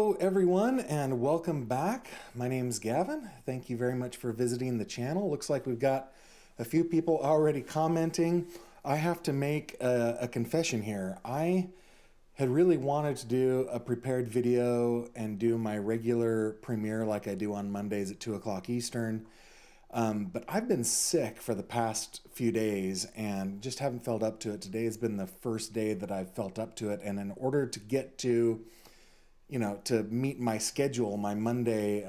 Hello, everyone, and welcome back. My name's Gavin. Thank you very much for visiting the channel. Looks like we've got a few people already commenting. I have to make a confession here. I had really wanted to do a prepared video and do my regular premiere like I do on Mondays at 2 o'clock Eastern. But I've been sick for the past few days and just haven't felt up to it. Today has been the first day that I've felt up to it. And in order to get to to meet my schedule, my Monday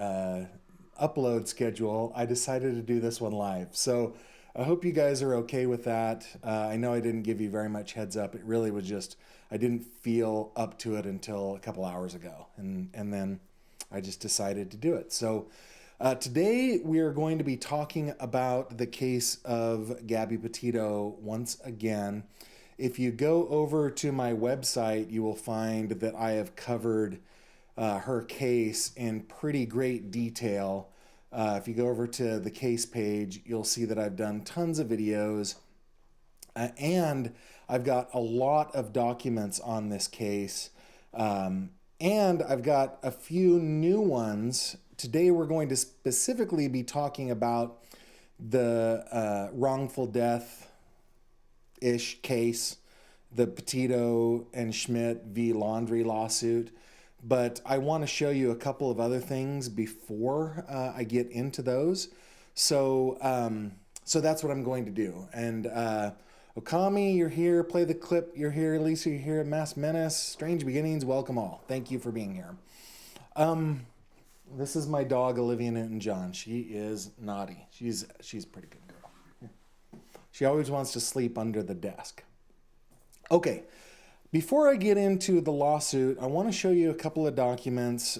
upload schedule, I decided to do this one live. So I hope you guys are okay with that. I know I didn't give you very much heads up. It really was just, I didn't feel up to it until a couple hours ago. And then I just decided to do it. So today we are going to be talking about the case of Gabby Petito once again. If you go over to my website, you will find that I have covered her case in pretty great detail. If you go over to the case page, you'll see that I've done tons of videos and I've got a lot of documents on this case. And I've got a few new ones. Today we're going to specifically be talking about the wrongful death-ish case, the Petito and Schmidt v. Laundrie lawsuit. But I want to show you a couple of other things before I get into those. So that's what I'm going to do. And Okami, you're here. Play the clip. You're here. Lisa, you're here. Mass Menace, Strange Beginnings. Welcome all. Thank you for being here. This is my dog, Olivia Newton-John. She is naughty. She's a pretty good girl. She always wants to sleep under the desk. Okay. Before I get into the lawsuit, I want to show you a couple of documents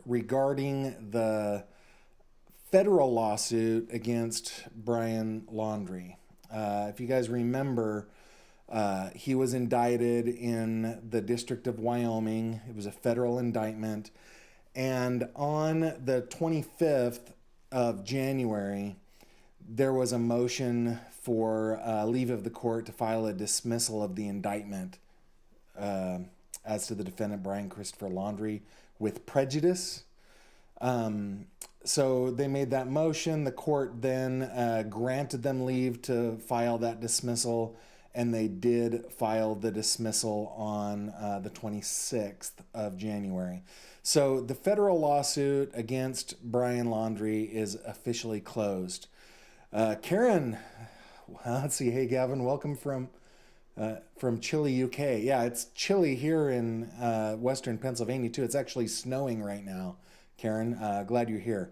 regarding the federal lawsuit against Brian Laundrie. If you guys remember, he was indicted in the District of Wyoming. It was a federal indictment. And on the 25th of January, there was a motion for leave of the court to file a dismissal of the indictment as to the defendant, Brian Christopher Laundrie, with prejudice. So they made that motion. The court then granted them leave to file that dismissal, and they did file the dismissal on the 26th of January. So the federal lawsuit against Brian Laundrie is officially closed. Karen, let's see. Hey, Gavin, welcome from chilly UK. Yeah, it's chilly here in Western Pennsylvania too. It's actually snowing right now. Karen, glad you're here.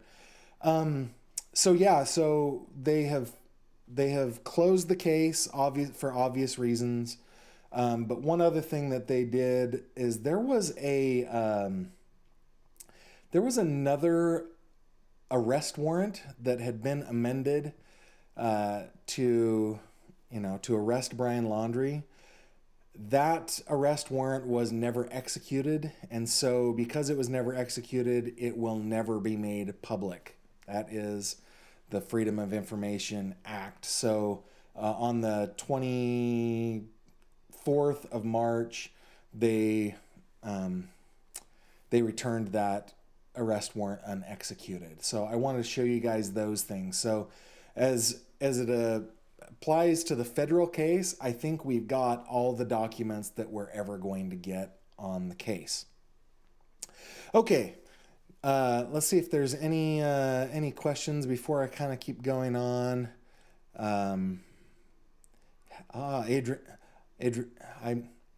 So they have closed the case for obvious reasons. But one other thing that they did is there was another arrest warrant that had been amended to arrest Brian Laundrie. That arrest warrant was never executed, and so because it was never executed, it will never be made public. That is the Freedom of Information Act. So on the 24th of March, they returned that arrest warrant unexecuted. So I wanted to show you guys those things. So as it applies to the federal case, I think we've got all the documents that we're ever going to get on the case. Okay, let's see if there's any questions before I kind of keep going on.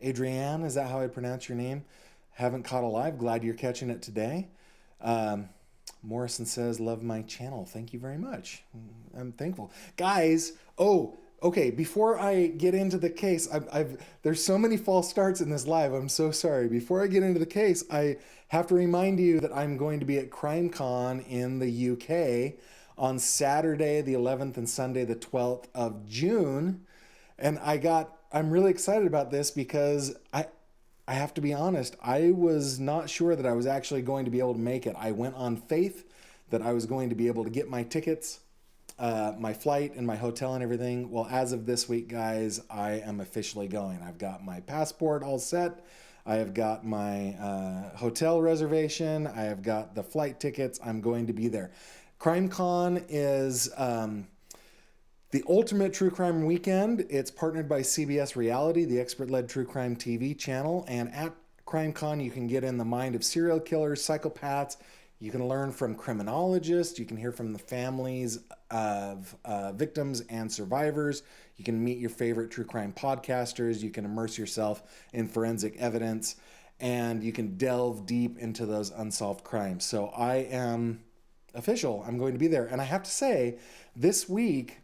Adrienne, is that how I pronounce your name? Haven't caught a live. Glad you're catching it today. Morrison says, love my channel. Thank you very much. I'm thankful. Guys, okay, before I get into the case, there's so many false starts in this live. I'm so sorry. Before I get into the case, I have to remind you that I'm going to be at CrimeCon in the UK on Saturday the 11th and Sunday the 12th of June. And I'm really excited about this because I have to be honest, I was not sure that I was actually going to be able to make it. I went on faith that I was going to be able to get my tickets, my flight and my hotel and everything. Well, as of this week, guys, I am officially going. I've got my passport all set. I have got my hotel reservation. I have got the flight tickets. I'm going to be there. CrimeCon is the ultimate true crime weekend. It's partnered by CBS Reality, the expert-led true crime TV channel. And at CrimeCon, you can get in the mind of serial killers, psychopaths. You can learn from criminologists. You can hear from the families of victims and survivors. You can meet your favorite true crime podcasters. You can immerse yourself in forensic evidence. And you can delve deep into those unsolved crimes. So I am official. I'm going to be there. And I have to say, this week,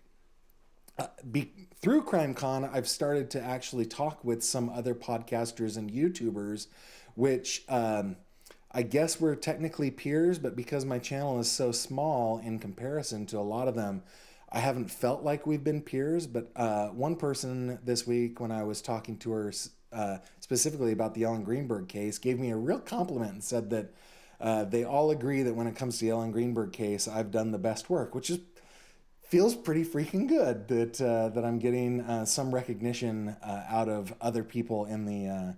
through CrimeCon, I've started to actually talk with some other podcasters and YouTubers, which I guess we're technically peers, but because my channel is so small in comparison to a lot of them, I haven't felt like we've been peers. But one person this week, when I was talking to her specifically about the Ellen Greenberg case, gave me a real compliment and said that they all agree that when it comes to the Ellen Greenberg case, I've done the best work, which is feels pretty freaking good that I'm getting some recognition out of other people in the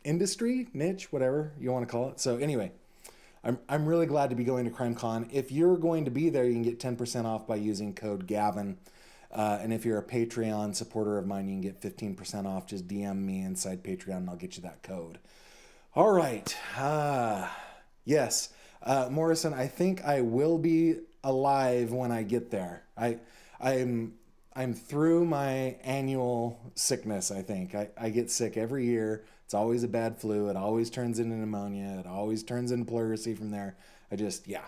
industry, niche, whatever you want to call it. So anyway, I'm really glad to be going to CrimeCon. If you're going to be there, you can get 10% off by using code Gavin. And if you're a Patreon supporter of mine, you can get 15% off. Just DM me inside Patreon and I'll get you that code. All right. Yes. Morrison, I think I will be alive when I get there. I'm through my annual sickness. I think I get sick every year. It's always a bad flu. It always turns into pneumonia. It always turns into pleurisy from there. Yeah.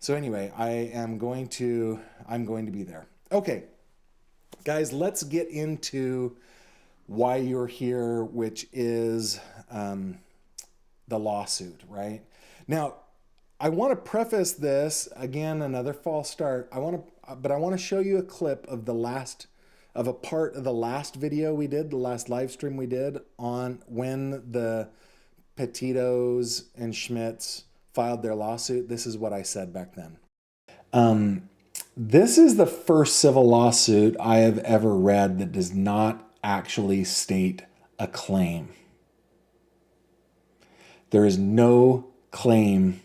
So anyway, I'm going to be there. Okay, guys, let's get into why you're here, which is the lawsuit, right? Now, I want to preface this again, another false start. But I want to show you a clip of a part of the last video we did, the last live stream we did on when the Petitos and Schmitz filed their lawsuit. This is what I said back then. This is the first civil lawsuit I have ever read that does not actually state a claim. There is no claim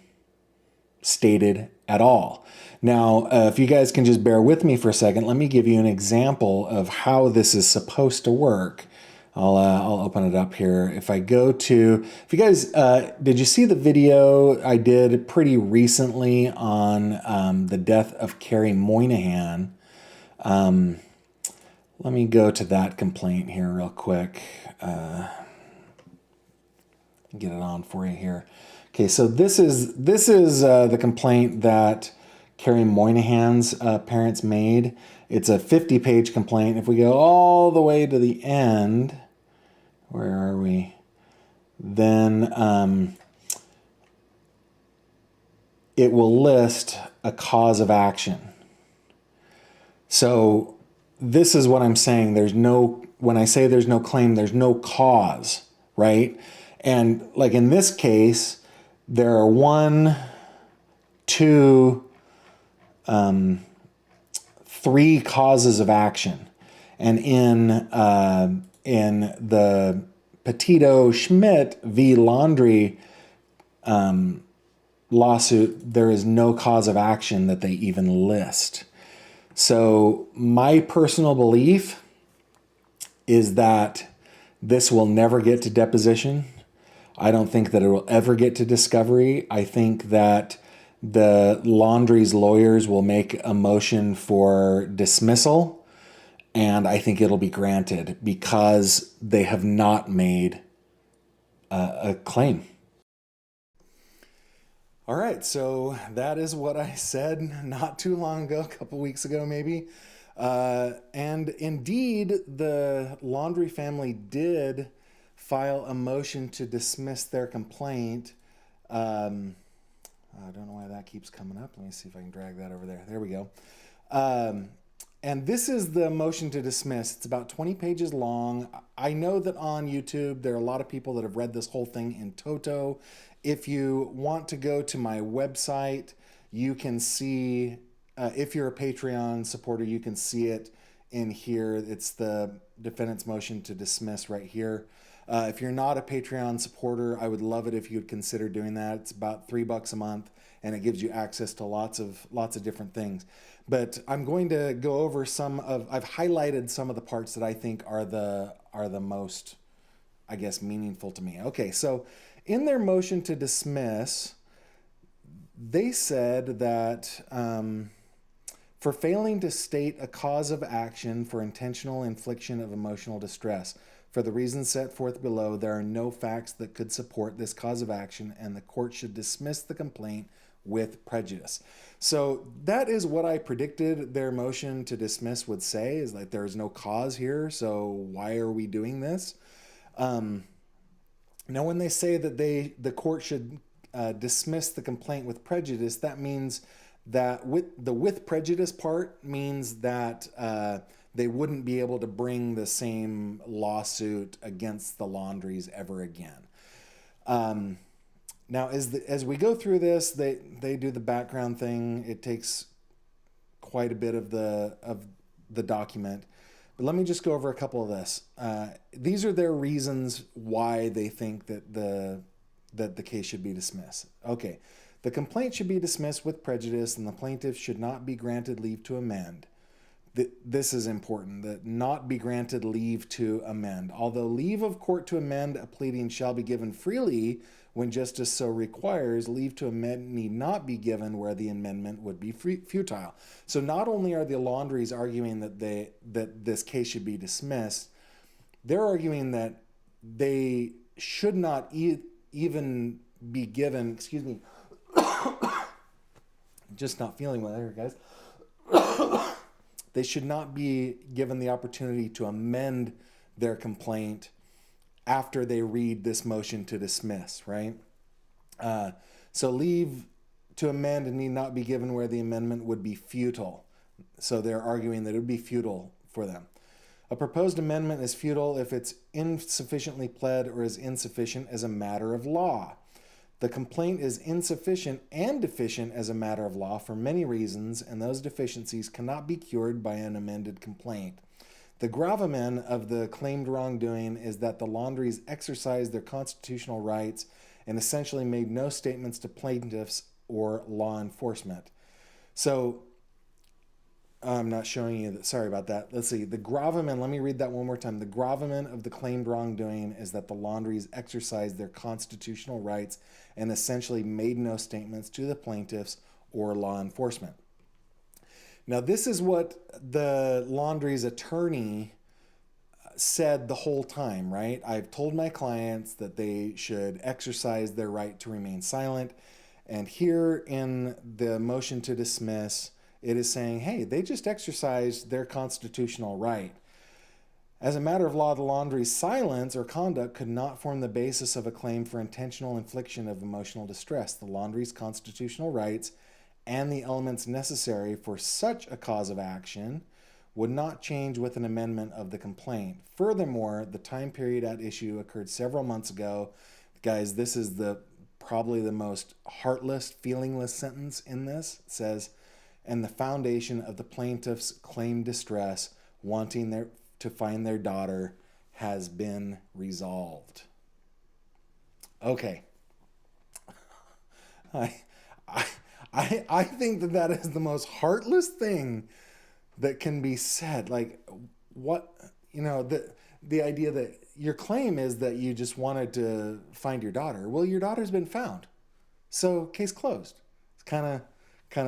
stated at all. Now, if you guys can just bear with me for a second, let me give you an example of how this is supposed to work. I'll open it up here. If you guys, did you see the video I did pretty recently on the death of Carrie Moynihan? Let me go to that complaint here real quick. Get it on for you here. Okay, so this is the complaint that Carrie Moynihan's parents made. It's a 50-page complaint. If we go all the way to the end, where are we? Then it will list a cause of action. So this is what I'm saying. When I say there's no claim, there's no cause, right? And like in this case, there are 1, 2, 3 causes of action. And in the Petito Schmidt v. Laundrie lawsuit, there is no cause of action that they even list. So my personal belief is that this will never get to deposition. I don't think that it will ever get to discovery. I think that the Laundrie's lawyers will make a motion for dismissal, and I think it'll be granted because they have not made a claim. All right, so that is what I said not too long ago, a couple weeks ago maybe. And indeed, the Laundrie family did file a motion to dismiss their complaint. I don't know why that keeps coming up. Let me see if I can drag that over there. There we go. And this is the motion to dismiss. It's about 20 pages long. I know that on YouTube, there are a lot of people that have read this whole thing in toto. If you want to go to my website, you can see, if you're a Patreon supporter, you can see it in here. It's the defendant's motion to dismiss right here. If you're not a Patreon supporter, I would love it if you would consider doing that. It's about $3 a month, and it gives you access to lots of different things. But I'm going to go over I've highlighted some of the parts that I think are the most, I guess, meaningful to me. Okay, so in their motion to dismiss, they said that for failing to state a cause of action for intentional infliction of emotional distress, for the reasons set forth below, there are no facts that could support this cause of action, and the court should dismiss the complaint with prejudice. So that is what I predicted their motion to dismiss would say, is that there is no cause here, so why are we doing this? Now, when they say that the court should dismiss the complaint with prejudice, that means that with prejudice part means that they wouldn't be able to bring the same lawsuit against the Laundries ever again. Now, as we go through this, they do the background thing. It takes quite a bit of the document. But let me just go over a couple of this. These are their reasons why they think that the case should be dismissed. Okay, the complaint should be dismissed with prejudice, and the plaintiff should not be granted leave to amend. This is important, that not be granted leave to amend. Although leave of court to amend a pleading shall be given freely when justice so requires, leave to amend need not be given where the amendment would be futile. So not only are the Laundries arguing that this case should be dismissed, they're arguing that they should not even be given, excuse me, just not feeling well here, guys. They should not be given the opportunity to amend their complaint after they read this motion to dismiss, right? So leave to amend need not be given where the amendment would be futile. So they're arguing that it would be futile for them. A proposed amendment is futile if it's insufficiently pled or is insufficient as a matter of law. The complaint is insufficient and deficient as a matter of law for many reasons, and those deficiencies cannot be cured by an amended complaint. The gravamen of the claimed wrongdoing is that the Laundries exercised their constitutional rights and essentially made no statements to plaintiffs or law enforcement. So, I'm not showing you that. Sorry about that. Let's see. The gravamen, let me read that one more time. The gravamen of the claimed wrongdoing is that the Laundries exercised their constitutional rights and essentially made no statements to the plaintiffs or law enforcement. Now, this is what the Laundries attorney said the whole time, right? I've told my clients that they should exercise their right to remain silent. And here in the motion to dismiss, it is saying, hey, they just exercised their constitutional right. As a matter of law, the Laundries' silence or conduct could not form the basis of a claim for intentional infliction of emotional distress. The Laundries' constitutional rights and the elements necessary for such a cause of action would not change with an amendment of the complaint. Furthermore, the time period at issue occurred several months ago. Guys, this is probably the most heartless, feelingless sentence in this. It says, and the foundation of the plaintiff's claimed distress, wanting to find their daughter, has been resolved. Okay. I think that is the most heartless thing that can be said. Like, what, the idea that your claim is that you just wanted to find your daughter. Well, your daughter's been found. So, case closed. It's kind of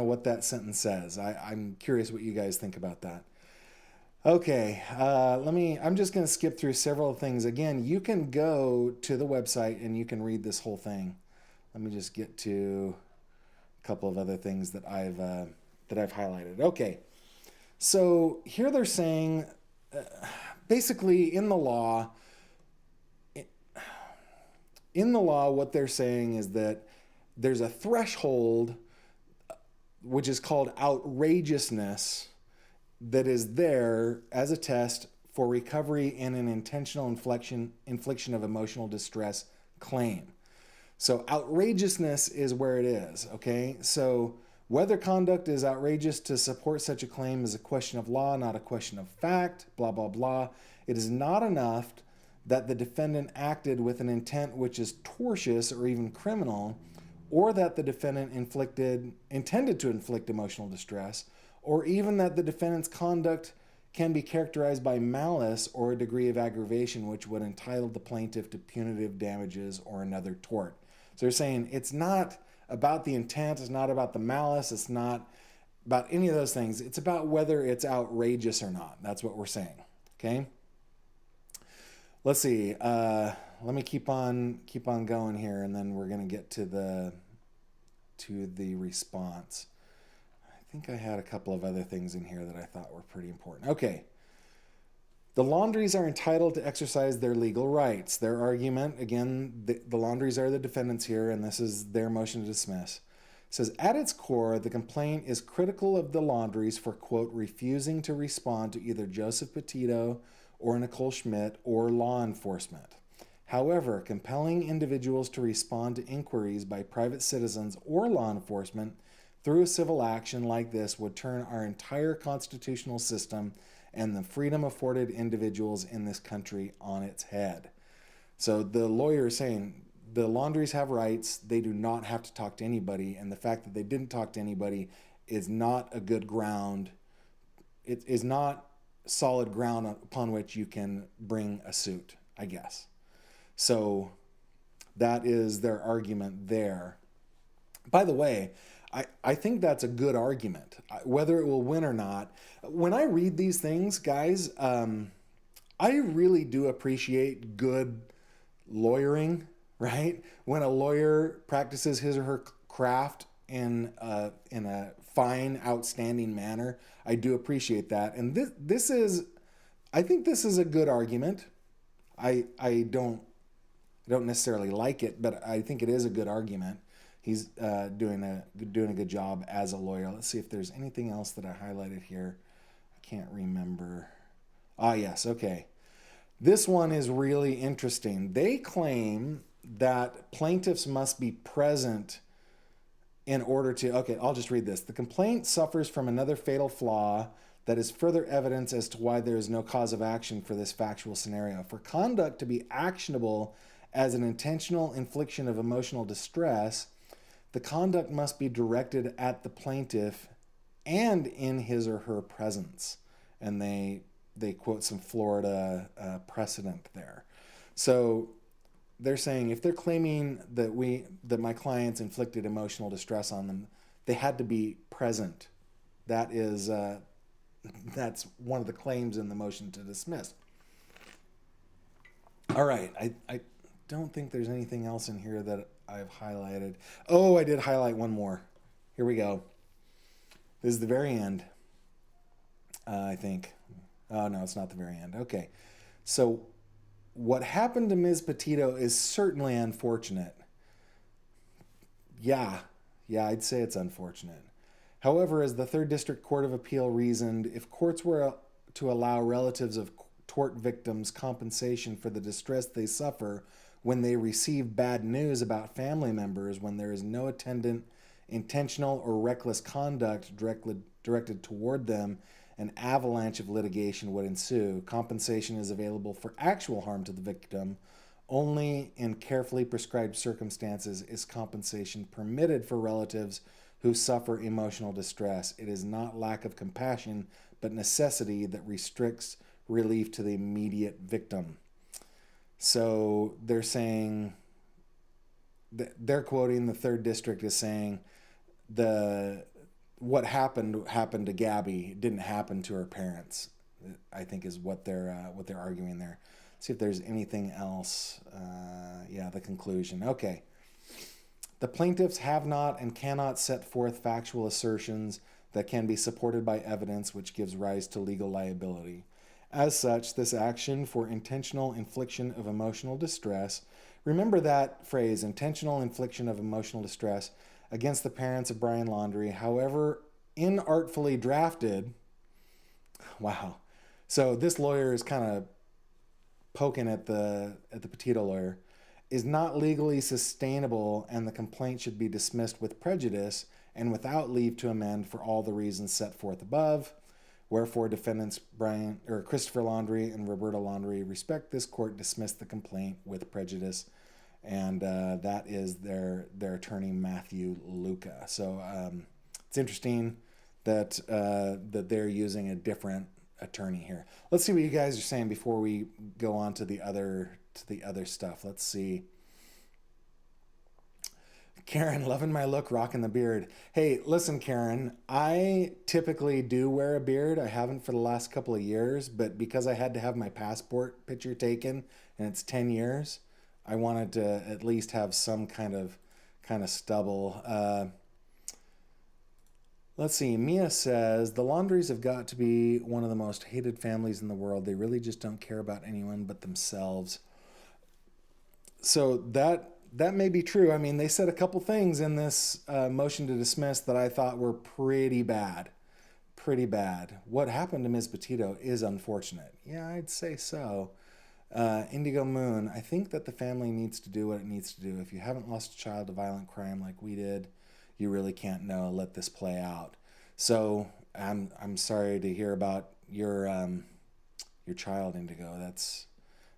what that sentence says. I'm curious what you guys think about that. Okay, I'm just going to skip through several things. Again, you can go to the website and you can read this whole thing. Let me just get to a couple of other things that I've highlighted. Okay, so here they're saying, basically in the law, what they're saying is that there's a threshold which is called outrageousness, that is there as a test for recovery in an intentional infliction of emotional distress claim. So outrageousness is where it is, okay? So whether conduct is outrageous to support such a claim is a question of law, not a question of fact, blah, blah, blah. It is not enough that the defendant acted with an intent which is tortious or even criminal, or that the defendant intended to inflict emotional distress, or even that the defendant's conduct can be characterized by malice or a degree of aggravation which would entitle the plaintiff to punitive damages or another tort. So they're saying it's not about the intent, it's not about the malice, it's not about any of those things. It's about whether it's outrageous or not. That's what we're saying. Okay. Let's see. Let me keep on going here, and then we're going to get to the response. I think I had a couple of other things in here that I thought were pretty important. Okay. The Laundries are entitled to exercise their legal rights. Their argument, again, the Laundries are the defendants here, and this is their motion to dismiss. It says, at its core, the complaint is critical of the Laundries for, quote, refusing to respond to either Joseph Petito or Nicole Schmidt or law enforcement. However, compelling individuals to respond to inquiries by private citizens or law enforcement through a civil action like this would turn our entire constitutional system and the freedom afforded individuals in this country on its head. So the lawyer is saying the Laundries have rights. They do not have to talk to anybody. And the fact that they didn't talk to anybody is not a good ground. It is not solid ground upon which you can bring a suit, I guess. So that is their argument there. By the way, I think that's a good argument, whether it will win or not. When I read these things, guys, I really do appreciate good lawyering, right? When a lawyer practices his or her craft in a fine, outstanding manner, I do appreciate that. And I think this is a good argument. I don't necessarily like it, but I think it is a good argument. He's doing a good job as a lawyer. Let's see if there's anything else that I highlighted here. I can't remember. Yes, okay. This one is really interesting. They claim that plaintiffs must be present in order to, okay, I'll just read this. The complaint suffers from another fatal flaw that is further evidence as to why there is no cause of action for this factual scenario. For conduct to be actionable as an intentional infliction of emotional distress, the conduct must be directed at the plaintiff and in his or her presence. And they quote some Florida precedent there. So they're saying if they're claiming that my clients inflicted emotional distress on them, they had to be present. That is that's one of the claims in the motion to dismiss. All right, I don't think there's anything else in here that I've highlighted. Oh, I did highlight one more. Here we go. This is the very end, I think. Oh, no, it's not the very end. Okay. So what happened to Ms. Petito is certainly unfortunate. Yeah, I'd say it's unfortunate. However, as the 3rd District Court of Appeal reasoned, if courts were to allow relatives of tort victims compensation for the distress they suffer when they receive bad news about family members, when there is no attendant intentional or reckless conduct directed toward them, an avalanche of litigation would ensue. Compensation is available for actual harm to the victim. Only in carefully prescribed circumstances is compensation permitted for relatives who suffer emotional distress. It is not lack of compassion, but necessity that restricts relief to the immediate victim. So they're saying, they're quoting the 3rd District as saying, what happened to Gabby. It didn't happen to her parents, I think is what they're arguing there. Let's see if there's anything else. The conclusion. Okay. The plaintiffs have not and cannot set forth factual assertions that can be supported by evidence which gives rise to legal liability. As such, this action for intentional infliction of emotional distress, remember that phrase, intentional infliction of emotional distress, against the parents of Brian Laundrie, however inartfully drafted. Wow. So this lawyer is kind of poking at the Petito lawyer, is not legally sustainable, and the complaint should be dismissed with prejudice and without leave to amend for all the reasons set forth above. Wherefore, defendants Christopher Laundrie and Roberta Laundrie respect this court dismissed the complaint with prejudice, and that is their attorney Matthew Luca. So it's interesting that that they're using a different attorney here. Let's see what you guys are saying before we go on to the other stuff. Let's see. Karen, loving my look, rocking the beard. Hey, listen, Karen, I typically do wear a beard. I haven't for the last couple of years, but because I had to have my passport picture taken and it's 10 years, I wanted to at least have some kind of stubble. Let's see. Mia says, the Laundries have got to be one of the most hated families in the world. They really just don't care about anyone but themselves. So that may be true. I mean, they said a couple things in this motion to dismiss that I thought were pretty bad. Pretty bad. What happened to Ms. Petito is unfortunate. Yeah, I'd say so. Indigo Moon, I think that the family needs to do what it needs to do. If you haven't lost a child to violent crime like we did, you really can't know. Let this play out. So I'm sorry to hear about your child, Indigo.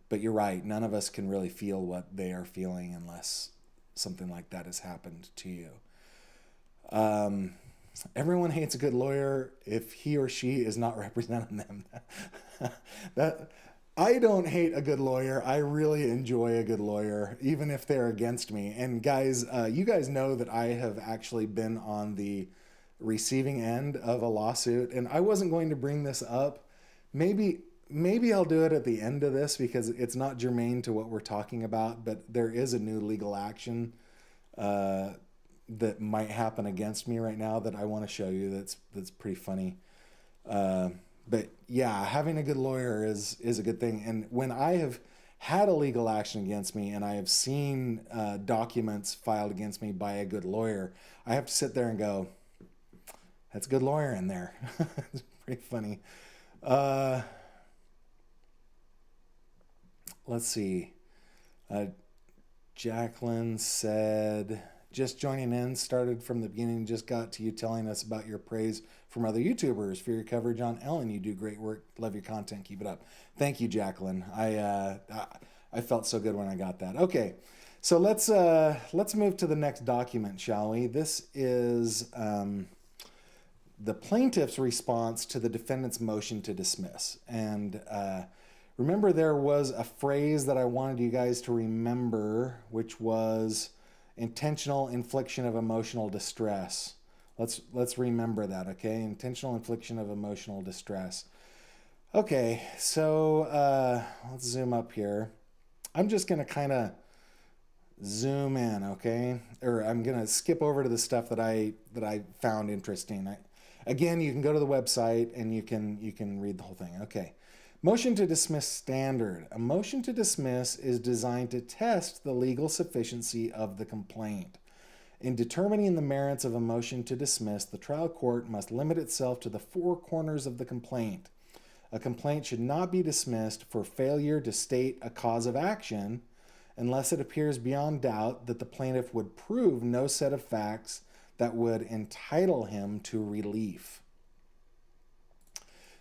But you're right. None of us can really feel what they are feeling unless something like that has happened to you. Everyone hates a good lawyer if he or she is not representing them. I don't hate a good lawyer. I really enjoy a good lawyer, even if they're against me. And guys, you guys know that I have actually been on the receiving end of a lawsuit, and I wasn't going to bring this up. Maybe I'll do it at the end of this because it's not germane to what we're talking about, but there is a new legal action that might happen against me right now that I want to show you. That's pretty funny. But yeah, having a good lawyer is a good thing. And when I have had a legal action against me and I have seen documents filed against me by a good lawyer, I have to sit there and go, that's a good lawyer in there. It's pretty funny. Let's see. Jacqueline said, just joining in, started from the beginning, just got to you telling us about your praise from other YouTubers for your coverage on Ellen. You do great work. Love your content. Keep it up. Thank you, Jacqueline. I felt so good when I got that. Okay, so let's move to the next document, shall we? This is the plaintiff's response to the defendant's motion to dismiss. And remember, there was a phrase that I wanted you guys to remember, which was intentional infliction of emotional distress. Let's remember that, okay? Intentional infliction of emotional distress. Okay, so let's zoom up here. I'm just going to kind of zoom in, okay? Or I'm going to skip over to the stuff that I found interesting. Again, you can go to the website and you can read the whole thing. Okay. Motion to dismiss standard. A motion to dismiss is designed to test the legal sufficiency of the complaint. In determining the merits of a motion to dismiss, the trial court must limit itself to the four corners of the complaint. A complaint should not be dismissed for failure to state a cause of action unless it appears beyond doubt that the plaintiff would prove no set of facts that would entitle him to relief.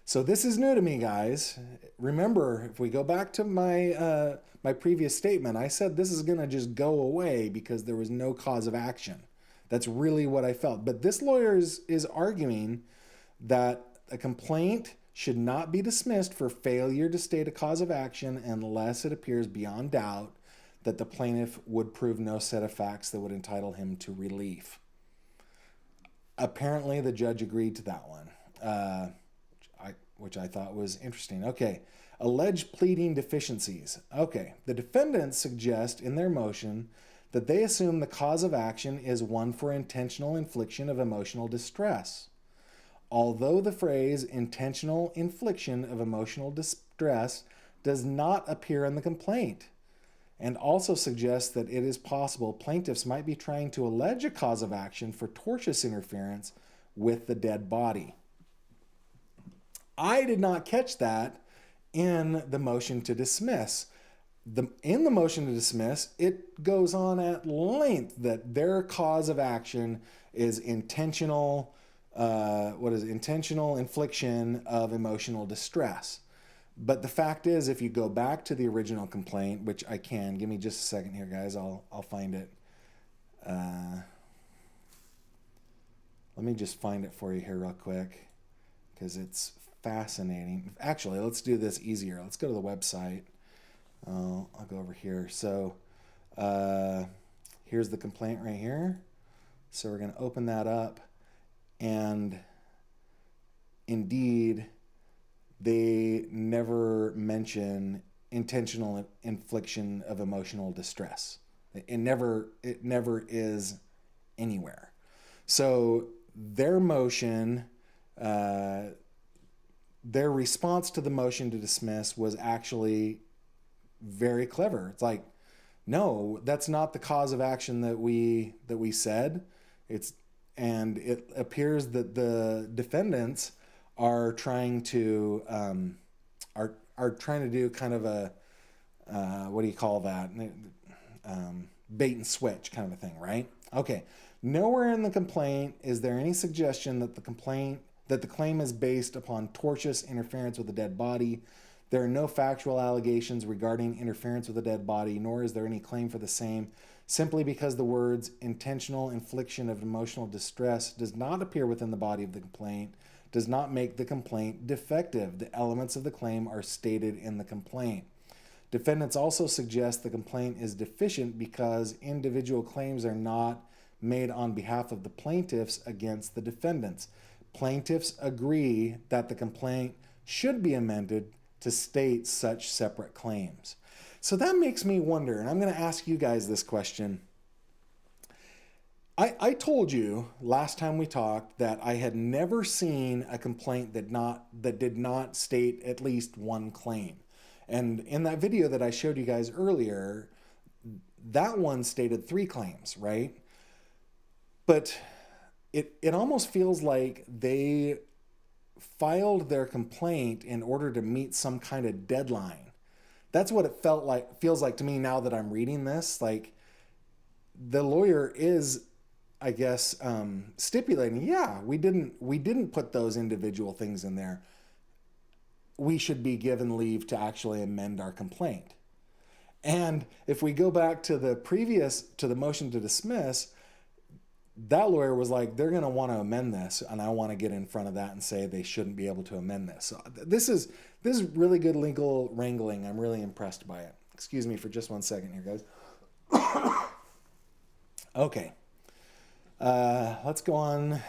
So this is new to me, guys. Remember, if we go back to my my previous statement, I said this is going to just go away because there was no cause of action. That's really what I felt. But this lawyer is arguing that a complaint should not be dismissed for failure to state a cause of action unless it appears beyond doubt that the plaintiff would prove no set of facts that would entitle him to relief. Apparently, the judge agreed to that one. Which I thought was interesting. Okay, alleged pleading deficiencies. Okay, the defendants suggest in their motion that they assume the cause of action is one for intentional infliction of emotional distress. Although the phrase intentional infliction of emotional distress does not appear in the complaint, and also suggests that it is possible plaintiffs might be trying to allege a cause of action for tortious interference with the dead body. I did not catch that in the motion to dismiss. In the motion to dismiss, it goes on at length that their cause of action is intentional what is it? Intentional infliction of emotional distress. But the fact is, if you go back to the original complaint, which I can, give me just a second here, guys. I'll find it. Let me just find it for you here real quick, because it's fascinating. Actually, let's do this easier. Let's go to the website. I'll go over here. So here's the complaint right here. So we're going to open that up, and indeed, they never mention intentional infliction of emotional distress. It never is anywhere. So their motion, their response to the motion to dismiss was actually very clever. It's like, no, that's not the cause of action that we said. And it appears that the defendants are trying to are trying to do kind of a what do you call that? Bait and switch kind of a thing, right? Okay. Nowhere in the complaint is there any suggestion that the claim is based upon tortious interference with a dead body. There are no factual allegations regarding interference with a dead body, nor is there any claim for the same, simply because the words intentional infliction of emotional distress does not appear within the body of the complaint, does not make the complaint defective. The elements of the claim are stated in the complaint. Defendants also suggest the complaint is deficient because individual claims are not made on behalf of the plaintiffs against the defendants. Plaintiffs agree that the complaint should be amended to state such separate claims. So that makes me wonder, and I'm going to ask you guys this question. I told you last time we talked that I had never seen a complaint that did not state at least one claim. And in that video that I showed you guys earlier, that one stated 3 claims, right? But it almost feels like they filed their complaint in order to meet some kind of deadline. That's what it feels like to me now that I'm reading this. Like, the lawyer is, I guess, stipulating, yeah, we didn't put those individual things in there. We should be given leave to actually amend our complaint. And if we go back to the motion to dismiss, that lawyer was like, they're going to want to amend this, and I want to get in front of that and say they shouldn't be able to amend this. So this is really good legal wrangling. I'm really impressed by it. Excuse me for just one second here, guys. Okay. Let's go on.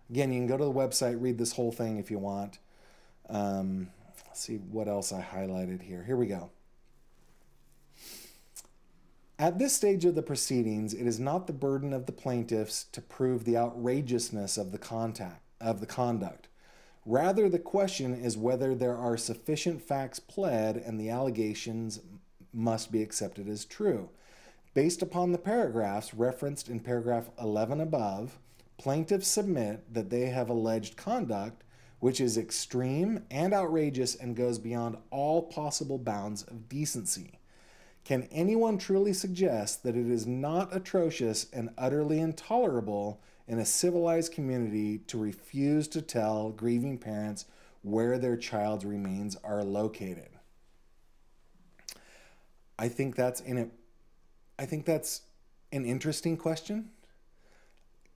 Again, you can go to the website, read this whole thing if you want. Let's see what else I highlighted here. Here we go. At this stage of the proceedings, it is not the burden of the plaintiffs to prove the outrageousness of the conduct. Rather, the question is whether there are sufficient facts pled and the allegations must be accepted as true. Based upon the paragraphs referenced in paragraph 11 above, plaintiffs submit that they have alleged conduct which is extreme and outrageous and goes beyond all possible bounds of decency. Can anyone truly suggest that it is not atrocious and utterly intolerable in a civilized community to refuse to tell grieving parents where their child's remains are located? I think that's an interesting question.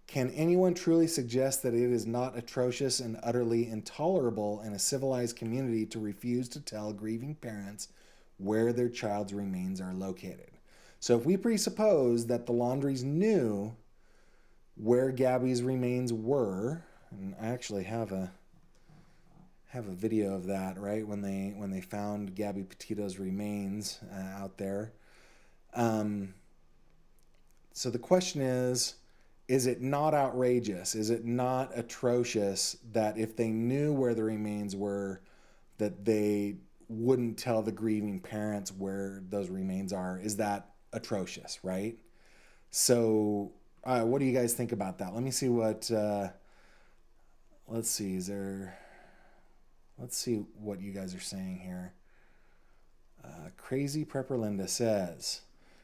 Can anyone truly suggest that it is not atrocious and utterly intolerable in a civilized community to refuse to tell grieving parents where their child's remains are located? So if we presuppose that the Laundries knew where Gabby's remains were, and I actually have a video of that, right, when they found Gabby Petito's remains out there. So the question is it not outrageous? Is it not atrocious that if they knew where the remains were, that they wouldn't tell the grieving parents where those remains are? Is that atrocious, right? So what do you guys think about that? Let me see what, let's see what you guys are saying here. Crazy Prepper Linda says,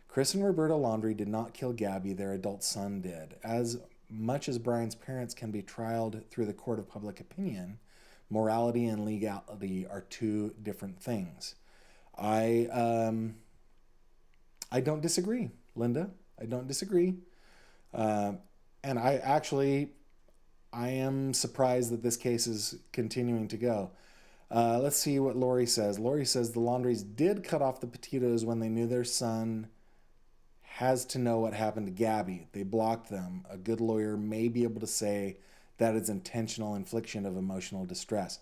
Chris and Roberta Laundrie did not kill Gabby, their adult son did. As much as Brian's parents can be trialed through the court of public opinion, morality and legality are two different things. I don't disagree, Linda. I don't disagree. And I am surprised that this case is continuing to go. Let's see what Lori says. Lori says the Laundries did cut off the Petitos when they knew their son has to know what happened to Gabby. They blocked them. A good lawyer may be able to say that is intentional infliction of emotional distress.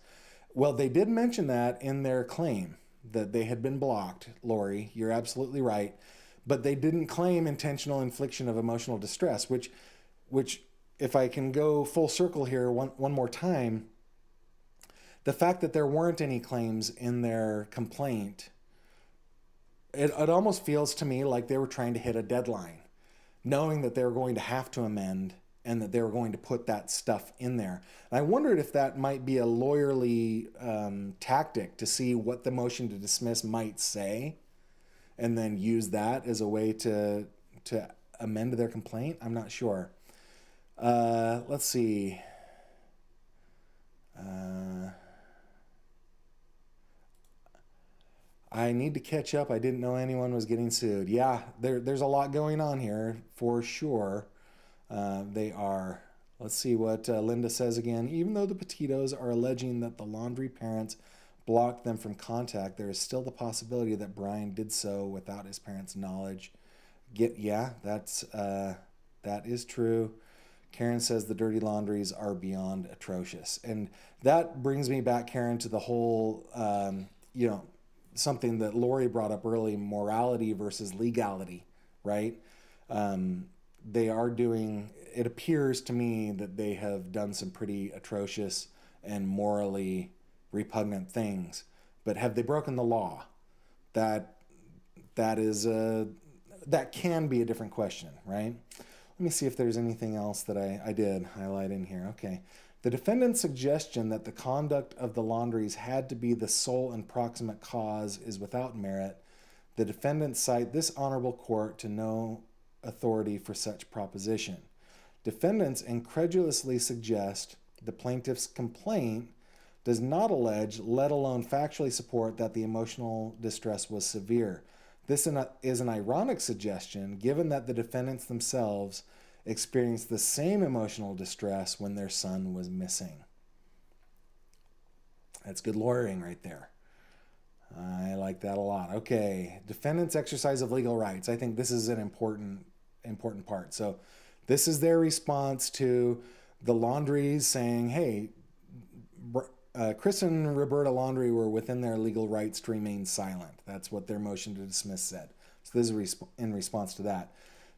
Well, they did mention that in their claim that they had been blocked, Lori. You're absolutely right. But they didn't claim intentional infliction of emotional distress, which if I can go full circle here one more time, the fact that there weren't any claims in their complaint, it almost feels to me like they were trying to hit a deadline, knowing that they were going to have to amend and that they were going to put that stuff in there. And I wondered if that might be a lawyerly tactic to see what the motion to dismiss might say and then use that as a way to amend their complaint. I'm not sure. Let's see. I need to catch up. I didn't know anyone was getting sued. Yeah, there's a lot going on here for sure. They are. Let's see what Linda says again. Even though the Petitos are alleging that the Laundrie parents blocked them from contact, there is still the possibility that Brian did so without his parents' knowledge. That is true. Karen says the dirty laundries are beyond atrocious. And that brings me back, Karen, to the whole, something that Lori brought up early, morality versus legality, right? They are doing, it appears to me that they have done some pretty atrocious and morally repugnant things. But have they broken the law? That can be a different question, right? Let me see if there's anything else that I did highlight in here. Okay. The defendant's suggestion that the conduct of the Laundries had to be the sole and proximate cause is without merit. The defendants cite this honorable court to no authority for such proposition. Defendants incredulously suggest the plaintiff's complaint does not allege, let alone factually support, that the emotional distress was severe. This is an ironic suggestion, given that the defendants themselves experienced the same emotional distress when their son was missing. That's good lawyering right there. I like that a lot. Okay, defendants' exercise of legal rights. I think this is an important part. So this is their response to the Laundries saying, hey, Chris and Roberta Laundrie were within their legal rights to remain silent. That's what their motion to dismiss said. So this is in response to that.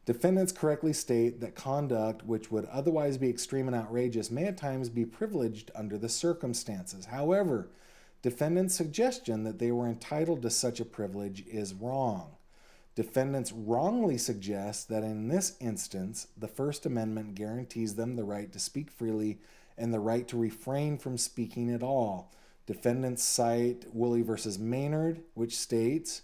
Defendants correctly state that conduct which would otherwise be extreme and outrageous may at times be privileged under the circumstances. However, defendants' suggestion that they were entitled to such a privilege is wrong. Defendants wrongly suggest that in this instance, the First Amendment guarantees them the right to speak freely and the right to refrain from speaking at all. Defendants cite Woolley v. Maynard, which states,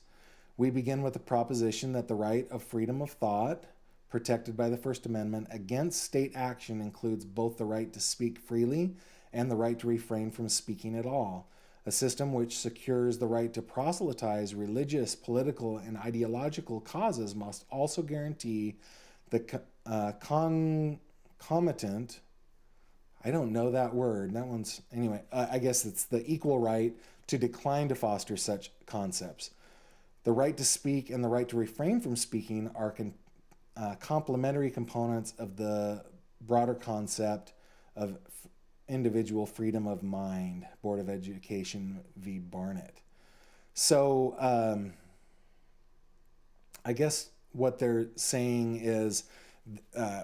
we begin with the proposition that the right of freedom of thought, protected by the First Amendment, against state action includes both the right to speak freely and the right to refrain from speaking at all. A system which secures the right to proselytize religious, political, and ideological causes must also guarantee the concomitant, I don't know that word. That one's, anyway, I guess it's the equal right to decline to foster such concepts. The right to speak and the right to refrain from speaking are complementary components of the broader concept of individual freedom of mind, Board of Education v. Barnett. So I guess what they're saying is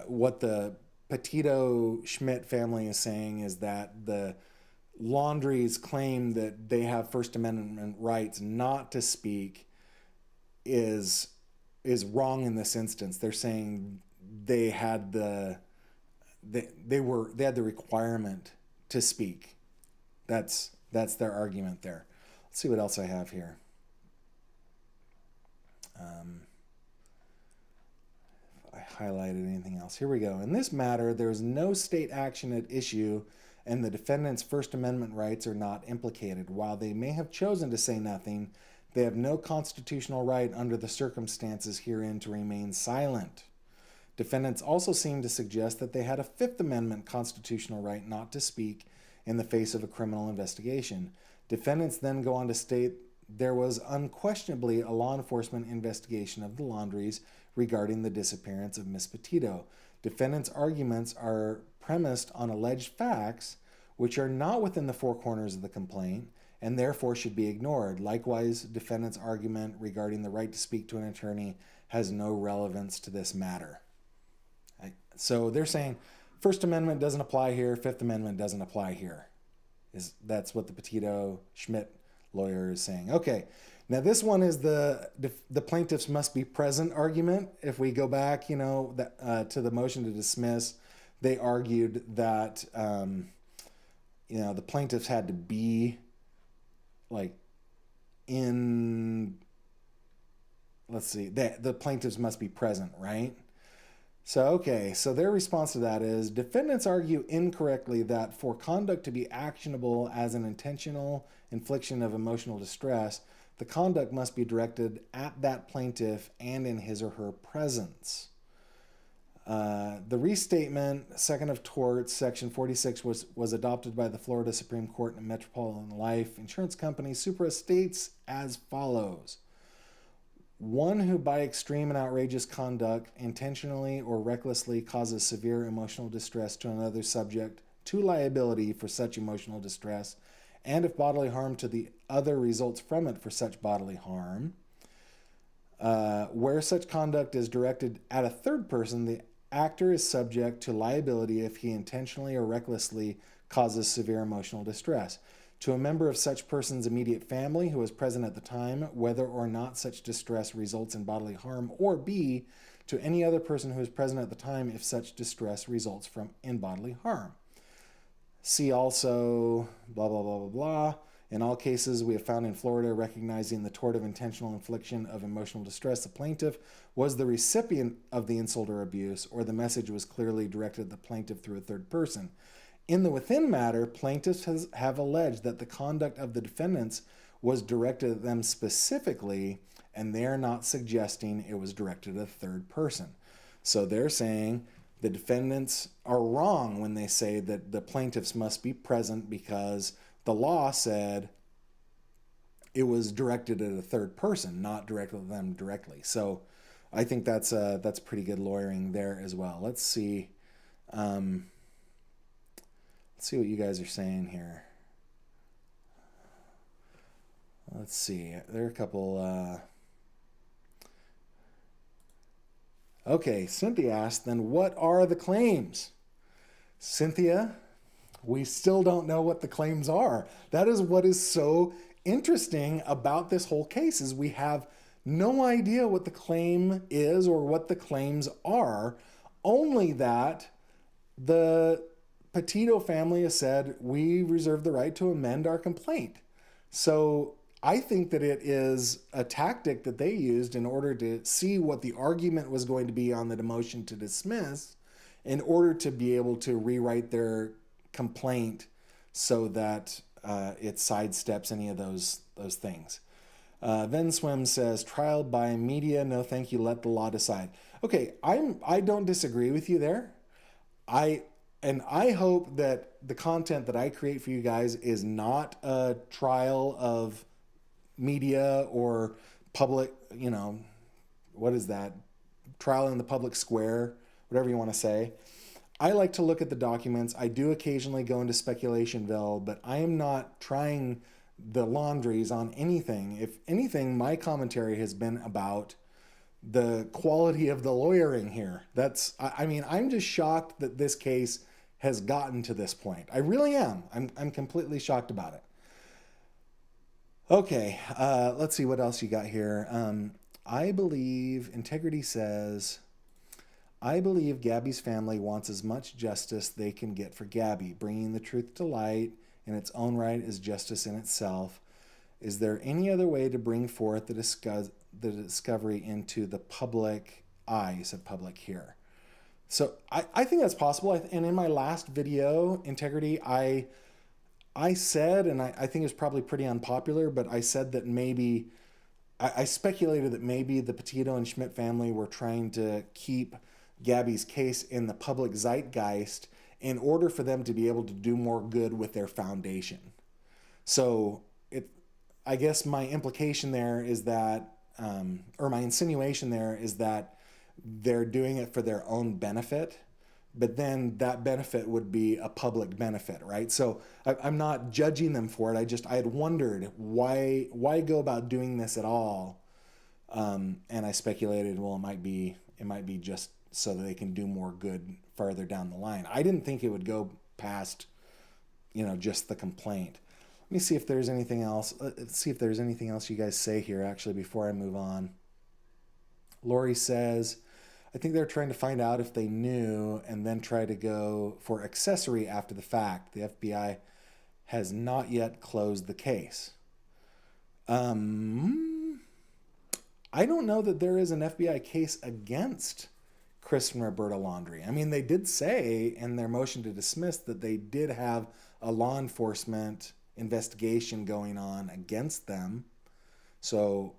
what the Petito Schmidt family is saying is that the Laundries claim that they have First Amendment rights not to speak is wrong in this instance. They're saying they had the requirement to speak. That's their argument there. Let's see what else I have here. I highlighted anything else. Here we go. In this matter, there is no state action at issue, and the defendant's First Amendment rights are not implicated. While they may have chosen to say nothing, they have no constitutional right under the circumstances herein to remain silent. Defendants also seem to suggest that they had a Fifth Amendment constitutional right not to speak in the face of a criminal investigation. Defendants then go on to state there was unquestionably a law enforcement investigation of the Laundries regarding the disappearance of Miss Petito. Defendants' arguments are premised on alleged facts which are not within the four corners of the complaint and therefore should be ignored. Likewise, defendants' argument regarding the right to speak to an attorney has no relevance to this matter. So they're saying First Amendment doesn't apply here, Fifth Amendment doesn't apply here. That's what the Petito Schmidt lawyer is saying. Okay, now this one is the plaintiffs must be present argument. If we go back, to the motion to dismiss, they argued that, the plaintiffs had to be the plaintiffs must be present, right? So their response to that is, defendants argue incorrectly that for conduct to be actionable as an intentional infliction of emotional distress, the conduct must be directed at that plaintiff and in his or her presence. The restatement, Second of Torts, Section 46, was adopted by the Florida Supreme Court in Metropolitan Life Insurance Company. Supra states as follows. One who by extreme and outrageous conduct intentionally or recklessly causes severe emotional distress to another subject to liability for such emotional distress, and if bodily harm to the other results from it for such bodily harm, where such conduct is directed at a third person, the actor is subject to liability if he intentionally or recklessly causes severe emotional distress. To a member of such person's immediate family who was present at the time, whether or not such distress results in bodily harm, or B, to any other person who is present at the time if such distress results in bodily harm. See also blah, blah, blah, blah, blah. In all cases, we have found in Florida, recognizing the tort of intentional infliction of emotional distress, the plaintiff was the recipient of the insult or abuse, or the message was clearly directed at the plaintiff through a third person. In the within matter, plaintiffs have alleged that the conduct of the defendants was directed at them specifically, and they're not suggesting it was directed at a third person. So they're saying the defendants are wrong when they say that the plaintiffs must be present because the law said it was directed at a third person, not directed at them directly. So I think that's pretty good lawyering there as well. Let's see. Let's see what you guys are saying here. Let's see. There are a couple. Okay, Cynthia asked, then what are the claims? Cynthia, we still don't know what the claims are. That is what is so interesting about this whole case, is we have no idea what the claim is or what the claims are, only that the Petito family has said, we reserve the right to amend our complaint. So I think that it is a tactic that they used in order to see what the argument was going to be on the motion to dismiss, in order to be able to rewrite their complaint so that it sidesteps any of those things. Then Swim says, trial by media, no thank you, let the law decide. Okay, I don't disagree with you there. I hope that the content that I create for you guys is not a trial of media or public, what is that? Trial in the public square, whatever you want to say. I like to look at the documents. I do occasionally go into Speculationville, but I am not trying the laundries on anything. If anything, my commentary has been about the quality of the lawyering here. I'm just shocked that this case has gotten to this point. I really am. I'm completely shocked about it. Okay, let's see what else you got here. I believe Integrity says, I believe Gabby's family wants as much justice they can get for Gabby. Bringing the truth to light in its own right is justice in itself. Is there any other way to bring forth the discovery into the public eye? You said public here. So I think that's possible. And in my last video, Integrity, I said, and I think it's probably pretty unpopular, but I said that maybe, I speculated that maybe the Petito and Schmidt family were trying to keep Gabby's case in the public zeitgeist in order for them to be able to do more good with their foundation. So I guess my implication there is that, or my insinuation there is that they're doing it for their own benefit, but then that benefit would be a public benefit, right? So I'm not judging them for it. I had wondered why go about doing this at all, and I speculated, well, it might be just so that they can do more good farther down the line. I didn't think it would go past, just the complaint. Let me see if there's anything else. Let's see if there's anything else you guys say here, actually, before I move on. Lori says, I think they're trying to find out if they knew and then try to go for accessory after the fact. The FBI has not yet closed the case. I don't know that there is an FBI case against Chris and Roberta Laundrie. I mean, they did say in their motion to dismiss that they did have a law enforcement investigation going on against them. So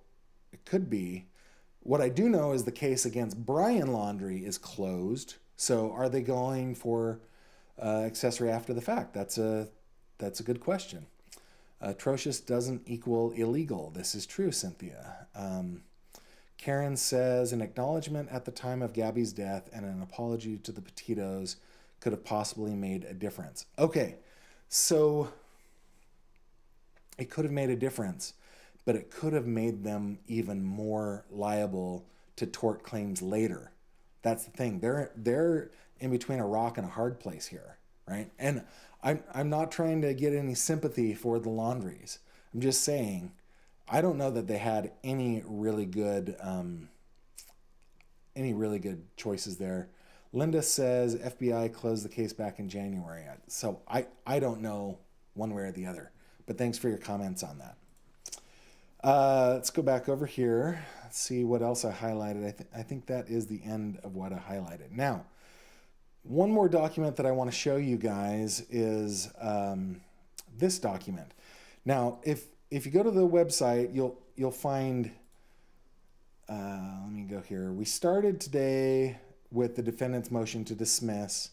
it could be. What I do know is the case against Brian Laundrie is closed. So are they going for accessory after the fact? That's a good question. Atrocious doesn't equal illegal. This is true, Cynthia. Karen says, an acknowledgement at the time of Gabby's death and an apology to the Petitos could have possibly made a difference. Okay, so it could have made a difference, but it could have made them even more liable to tort claims later. That's the thing. They're in between a rock and a hard place here, right? And I'm not trying to get any sympathy for the Laundries. I'm just saying, I don't know that they had any really good choices there. Linda says FBI closed the case back in January. So I don't know one way or the other. But thanks for your comments on that. Let's go back over here. Let's see what else I highlighted. I think that is the end of what I highlighted. Now, one more document that I want to show you guys is this document. Now, if you go to the website, you'll find. Let me go here. We started today with the defendant's motion to dismiss,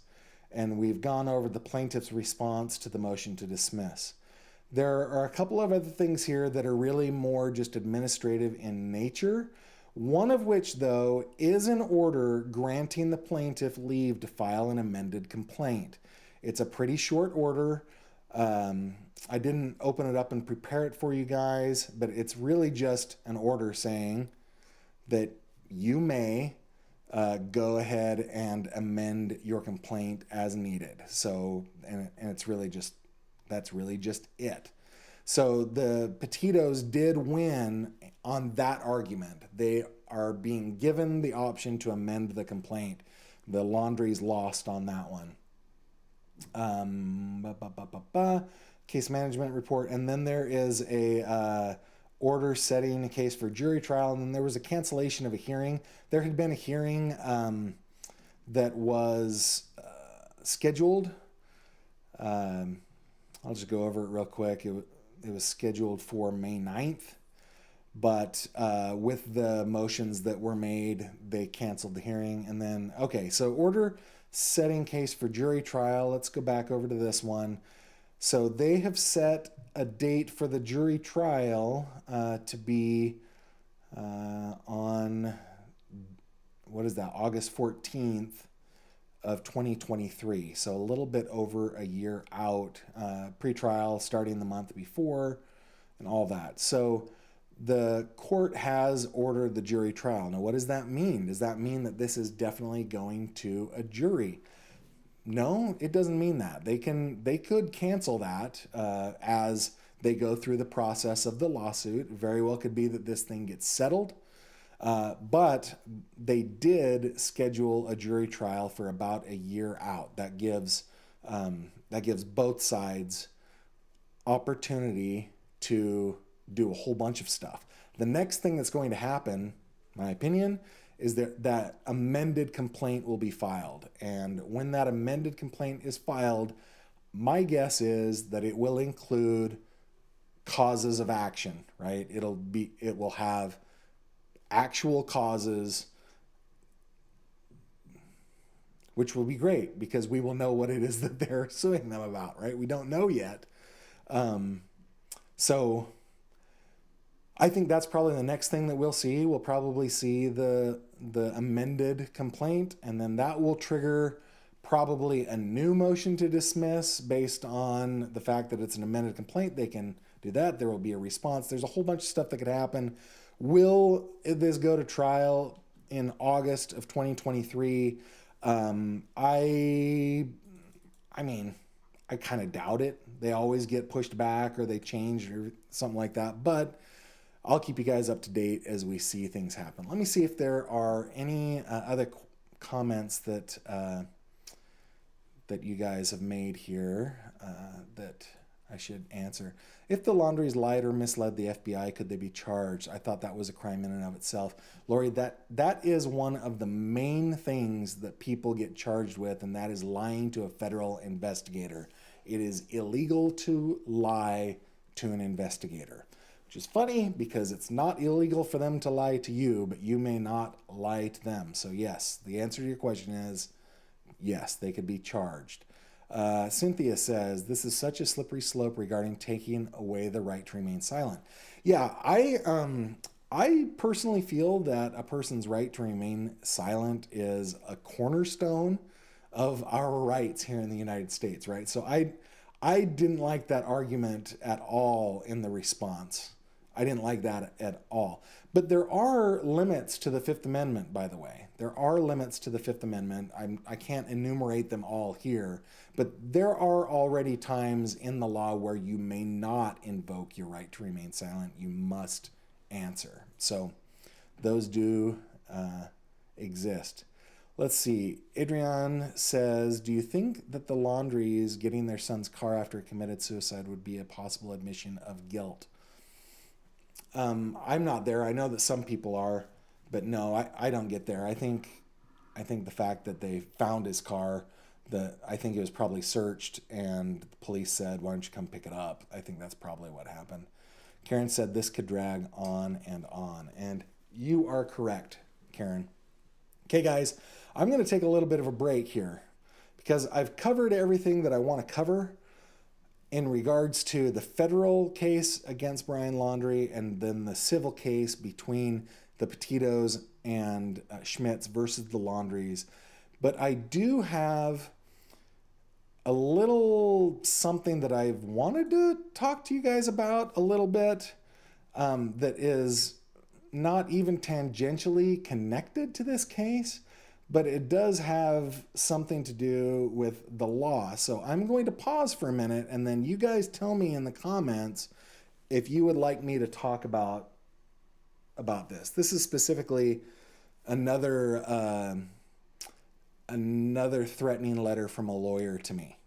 and we've gone over the plaintiff's response to the motion to dismiss. There are a couple of other things here that are really more just administrative in nature. One of which, though, is an order granting the plaintiff leave to file an amended complaint. It's a pretty short order. I didn't open it up and prepare it for you guys, but it's really just an order saying that you may go ahead and amend your complaint as needed. So, and it's really just, that's really just it. So the Petitos did win on that argument. They are being given the option to amend the complaint. The Laundries lost on that one. Case management report. And then there is a order setting a case for jury trial. And then there was a cancellation of a hearing. There had been a hearing that was scheduled. I'll just go over it real quick. It was scheduled for May 9th, but with the motions that were made, they canceled the hearing. And then, okay, so order setting case for jury trial. Let's go back over to this one. So they have set a date for the jury trial to be on, what is that, August 14th. Of 2023, so a little bit over a year out, pre-trial starting the month before and all that. So the court has ordered the jury trial. Now, what does that mean? Does that mean that this is definitely going to a jury? No, it doesn't mean that. They could cancel that as they go through the process of the lawsuit. It very well could be that this thing gets settled. But they did schedule a jury trial for about a year out. That gives both sides opportunity to do a whole bunch of stuff. The next thing that's going to happen, in my opinion, is that amended complaint will be filed. And when that amended complaint is filed, my guess is that it will include causes of action, right? It will have actual causes, which will be great because we will know what it is that they're suing them about, right? We don't know yet. So I think that's probably the next thing that we'll see. We'll probably see the amended complaint, and then that will trigger probably a new motion to dismiss based on the fact that it's an amended complaint. They can do that. There will be a response. There's a whole bunch of stuff that could happen. Will this go to trial in August of 2023? I mean, I kind of doubt it. They always get pushed back or they change or something like that. But I'll keep you guys up to date as we see things happen. Let me see if there are any other comments that that you guys have made here that I should answer. If the laundries lied or misled the FBI, could they be charged? I thought that was a crime in and of itself. Lori, that is one of the main things that people get charged with, and that is lying to a federal investigator. It is illegal to lie to an investigator, which is funny because it's not illegal for them to lie to you, but you may not lie to them. So yes, the answer to your question is yes, they could be charged. Cynthia says, this is such a slippery slope regarding taking away the right to remain silent. Yeah, I personally feel that a person's right to remain silent is a cornerstone of our rights here in the United States, right? So I didn't like that argument at all in the response. I didn't like that at all. But there are limits to the Fifth Amendment, by the way. There are limits to the Fifth Amendment. I can't enumerate them all here, but there are already times in the law where you may not invoke your right to remain silent. You must answer. So those do exist. Let's see. Adrian says, do you think that the laundries getting their son's car after he committed suicide would be a possible admission of guilt? I'm not there. I know that some people are, but no, I don't get there. I think the fact that they found his car, I think it was probably searched and the police said, why don't you come pick it up? I think that's probably what happened. Karen said this could drag on. And you are correct, Karen. Okay, guys, I'm going to take a little bit of a break here because I've covered everything that I want to cover in regards to the federal case against Brian Laundrie and then the civil case between the Petitos and Schmitz versus the Laundries. But I do have a little something that I've wanted to talk to you guys about a little bit that is not even tangentially connected to this case, but it does have something to do with the law. So I'm going to pause for a minute and then you guys tell me in the comments if you would like me to talk about this. This is specifically another threatening letter from a lawyer to me.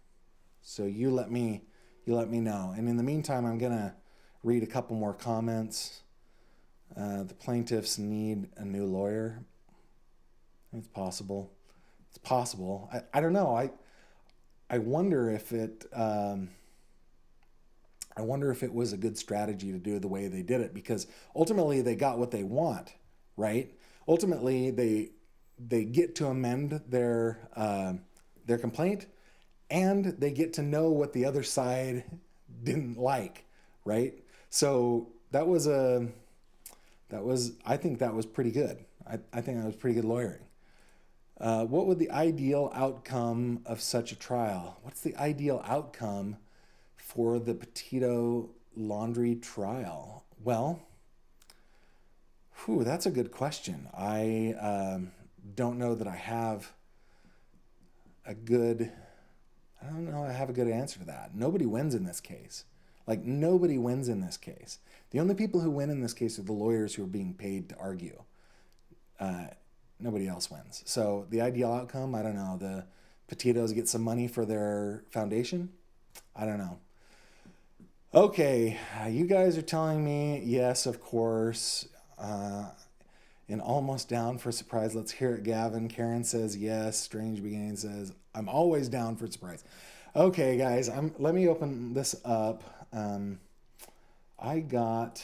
So you let me know. And in the meantime, I'm going to read a couple more comments. The plaintiffs need a new lawyer. It's possible. It's possible. I don't know. I wonder if it was a good strategy to do it the way they did it, because ultimately they got what they want, right? Ultimately they get to amend their complaint, and they get to know what the other side didn't like, right? So I think that was pretty good. I think that was pretty good lawyering. What would the ideal outcome of such a trial? What's the ideal outcome for the Petito Laundrie trial? Well, that's a good question. I don't know that I have a good answer to that. Nobody wins in this case. Nobody wins in this case. The only people who win in this case are the lawyers who are being paid to argue. Nobody else wins. So the ideal outcome, I don't know. The Petitos get some money for their foundation? I don't know. Okay, you guys are telling me, yes, of course. in Almost Down for Surprise. Let's hear it, Gavin. Karen says yes. Strange Beginning says, I'm always down for surprise. Okay, guys, let me open this up. I got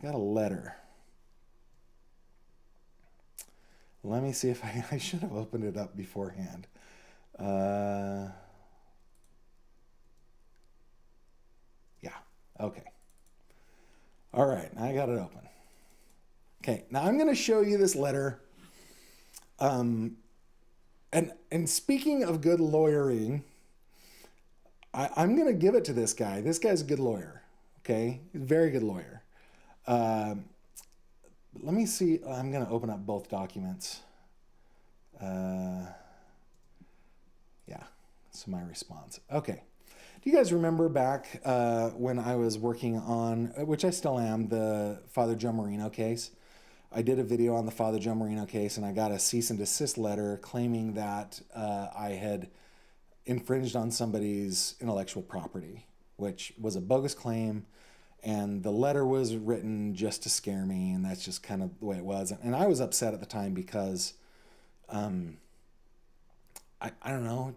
a letter. Let me see if I should have opened it up beforehand. Yeah, okay. All right, I got it open. Okay, now I'm going to show you this letter. And speaking of good lawyering, I'm going to give it to this guy. This guy's a good lawyer. Okay, he's a very good lawyer. Let me see. I'm going to open up both documents. Yeah, so my response. Okay. Do you guys remember back when I was working on, which I still am, the Father Joe Marino case? I did a video on the Father Joe Marino case, and I got a cease and desist letter claiming that I had infringed on somebody's intellectual property, which was a bogus claim. And the letter was written just to scare me, and that's just kind of the way it was. And I was upset at the time because, I don't know,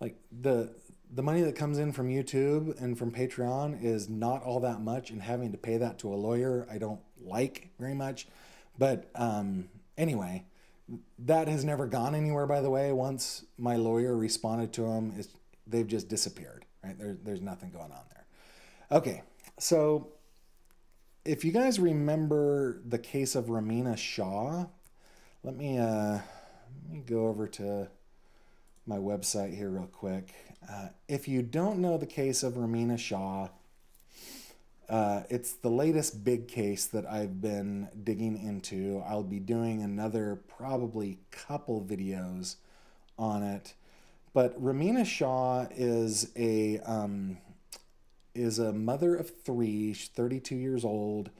like the money that comes in from YouTube and from Patreon is not all that much, and having to pay that to a lawyer I don't like very much. But anyway, that has never gone anywhere, by the way. Once my lawyer responded to them, they've just disappeared, right? There's nothing going on there. Okay. So if you guys remember the case of Romina Shaw, let me go over to my website here real quick. If you don't know the case of Romina Shaw, it's the latest big case that I've been digging into. I'll be doing another probably couple videos on it. But Romina Shaw is a mother of three. She's 32 years old,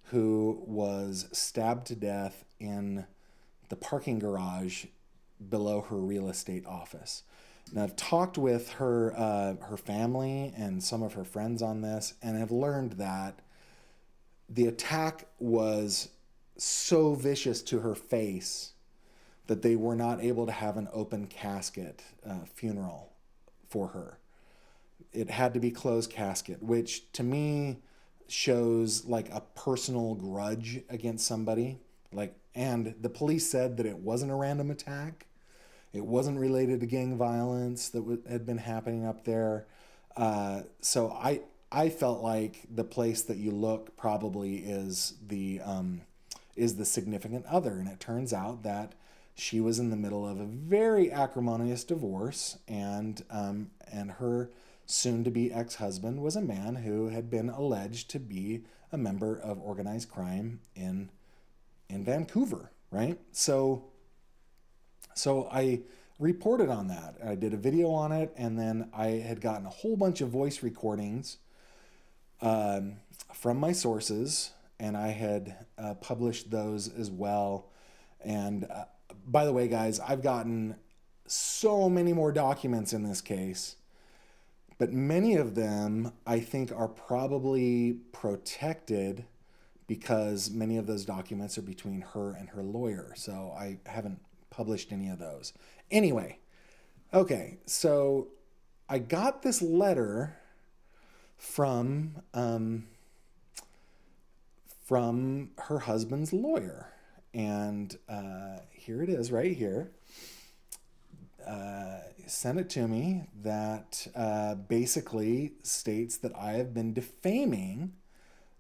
who was stabbed to death in the parking garage below her real estate office. Now, I've talked with her family and some of her friends on this, and have learned that the attack was so vicious to her face that they were not able to have an open casket funeral for her. It had to be closed casket, which to me shows like a personal grudge against somebody. And the police said that it wasn't a random attack. It wasn't related to gang violence that had been happening up there. So I felt like the place that you look probably is the significant other, and it turns out that she was in the middle of a very acrimonious divorce, and her soon-to-be ex-husband was a man who had been alleged to be a member of organized crime in Vancouver, right? So I reported on that. I did a video on it, and then I had gotten a whole bunch of voice recordings from my sources, and I had published those as well. And by the way, guys, I've gotten so many more documents in this case, but many of them I think are probably protected because many of those documents are between her and her lawyer. So I haven't published any of those. Anyway, okay, so I got this letter from her husband's lawyer, and here it is right here. Sent it to me that basically states that I have been defaming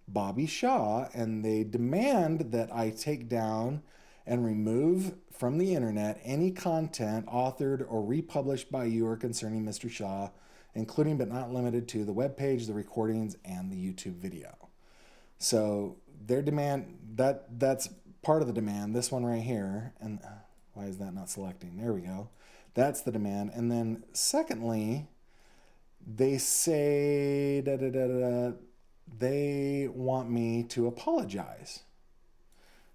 Bobby Shaw, and they demand that I take down and remove from the internet any content authored or republished by you or concerning Mr. Shaw, including but not limited to the webpage, the recordings, and the YouTube video. So their demand, that's part of the demand, this one right here, and why is that not selecting? There we go. That's the demand. And then secondly, they say they want me to apologize.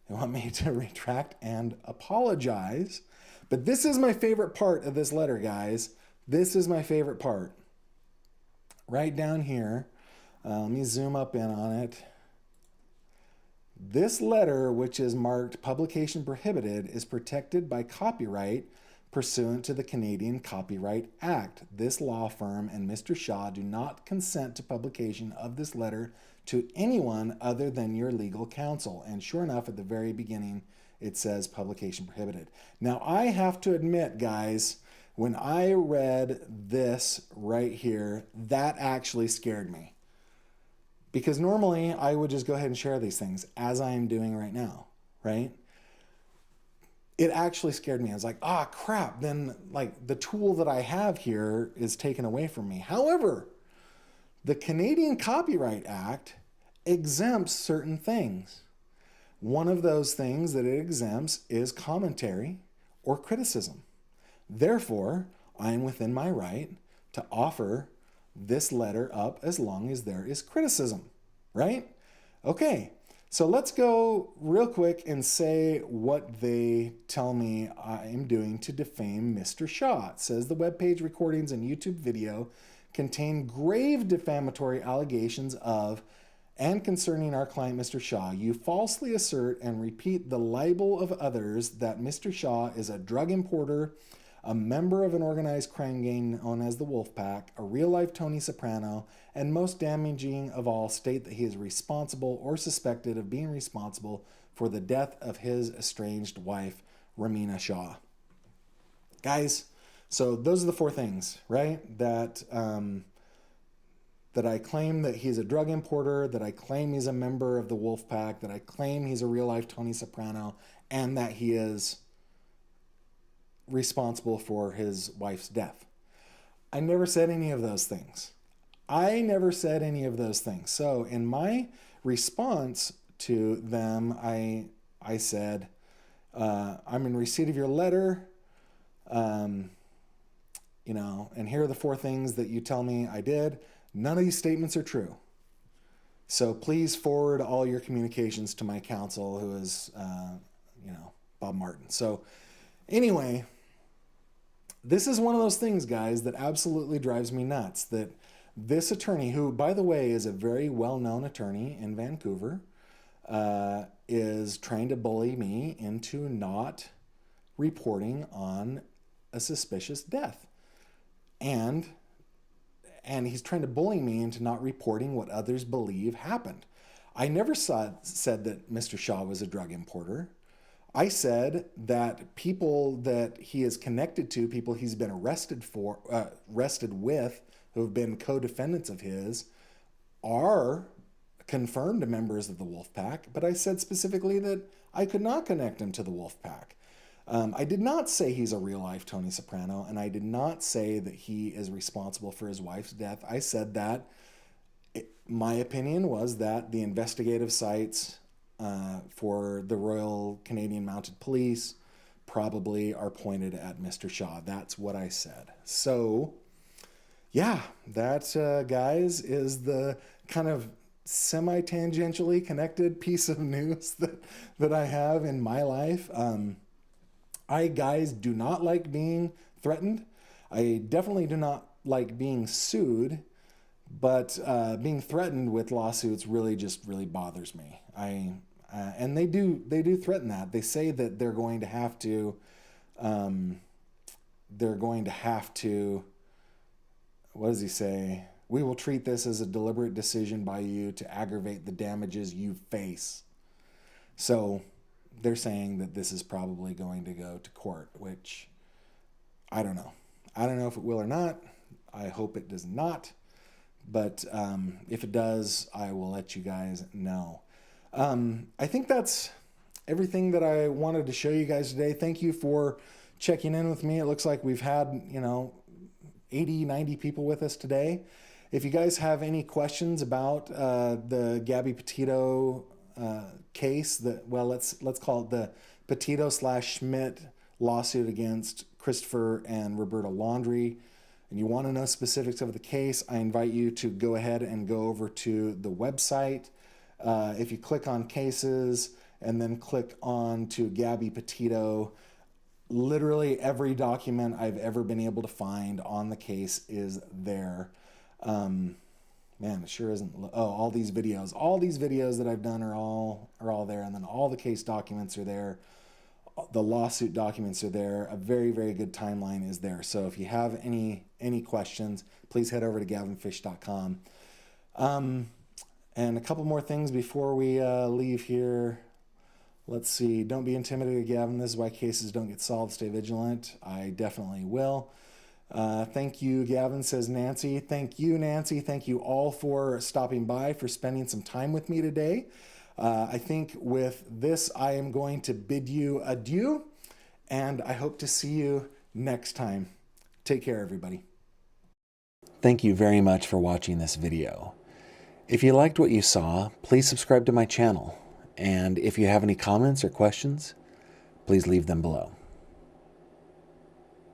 They want me to retract and apologize. But this is my favorite part of this letter, guys. This is my favorite part. Right down here. Let me zoom up in on it. This letter, which is marked publication prohibited, is protected by copyright pursuant to the Canadian Copyright Act. This law firm and Mr. Shaw do not consent to publication of this letter to anyone other than your legal counsel. And sure enough, at the very beginning, it says publication prohibited. Now, I have to admit, guys, when I read this right here, that actually scared me. Because normally I would just go ahead and share these things as I am doing right now, right? It actually scared me. I was like, crap, then like the tool that I have here is taken away from me. However, the Canadian Copyright Act exempts certain things. One of those things that it exempts is commentary or criticism. Therefore, I am within my right to offer this letter up as long as there is criticism, right? Okay, so let's go real quick and say what they tell me I am doing to defame Mr. Shaw. It says the webpage recordings and YouTube video contain grave defamatory allegations of and concerning our client, Mr. Shaw. You falsely assert and repeat the libel of others that Mr. Shaw is a drug importer, a member of an organized crime gang known as the Wolfpack, a real-life Tony Soprano, and most damaging of all, state that he is responsible or suspected of being responsible for the death of his estranged wife, Ramina Shaw. Guys, so those are the four things, right? That I claim that he's a drug importer, that I claim he's a member of the Wolfpack, that I claim he's a real-life Tony Soprano, and that he is responsible for his wife's death. I never said any of those things. So in my response to them, I said, I'm in receipt of your letter, and here are the four things that you tell me I did. None of these statements are true. So please forward all your communications to my counsel, who is, Bob Martin. So anyway, this is one of those things, guys, that absolutely drives me nuts. That this attorney, who, by the way, is a very well-known attorney in Vancouver, is trying to bully me into not reporting on a suspicious death. And he's trying to bully me into not reporting what others believe happened. I never said that Mr. Shaw was a drug importer. I said that people that he is connected to, people he's been arrested with, who have been co-defendants of his, are confirmed members of the Wolfpack. But I said specifically that I could not connect him to the Wolfpack. I did not say he's a real-life Tony Soprano, and I did not say that he is responsible for his wife's death. I said that my opinion was that the investigative sites for the Royal Canadian Mounted Police probably are pointed at Mr. Shaw. That's what I said. So, yeah, that, guys, is the kind of semi-tangentially connected piece of news that I have in my life. I, guys, do not like being threatened. I definitely do not like being sued, but being threatened with lawsuits really bothers me. And they do threaten that. They say that they're going to have to, what does he say? We will treat this as a deliberate decision by you to aggravate the damages you face. So they're saying that this is probably going to go to court, which I don't know. I don't know if it will or not. I hope it does not. But if it does, I will let you guys know. I think that's everything that I wanted to show you guys today. Thank you for checking in with me. It looks like we've had, 80, 90 people with us today. If you guys have any questions about the Gabby Petito case, let's call it the Petito/Schmidt lawsuit against Christopher and Roberta Laundrie, and you want to know specifics of the case, I invite you to go ahead and go over to the website. If you click on cases and then click on to Gabby Petito, literally every document I've ever been able to find on the case is there. Man, it sure isn't. Oh, all these videos. All these videos that I've done are all there, and then all the case documents are there. The lawsuit documents are there. A very, very good timeline is there. So if you have any questions, please head over to gavinfish.com. And a couple more things before we leave here. Let's see. Don't be intimidated, Gavin. This is why cases don't get solved. Stay vigilant. I definitely will. Thank you, Gavin, says Nancy. Thank you, Nancy. Thank you all for stopping by, for spending some time with me today. I think with this, I am going to bid you adieu, and I hope to see you next time. Take care, everybody. Thank you very much for watching this video. If you liked what you saw, please subscribe to my channel. And if you have any comments or questions, please leave them below.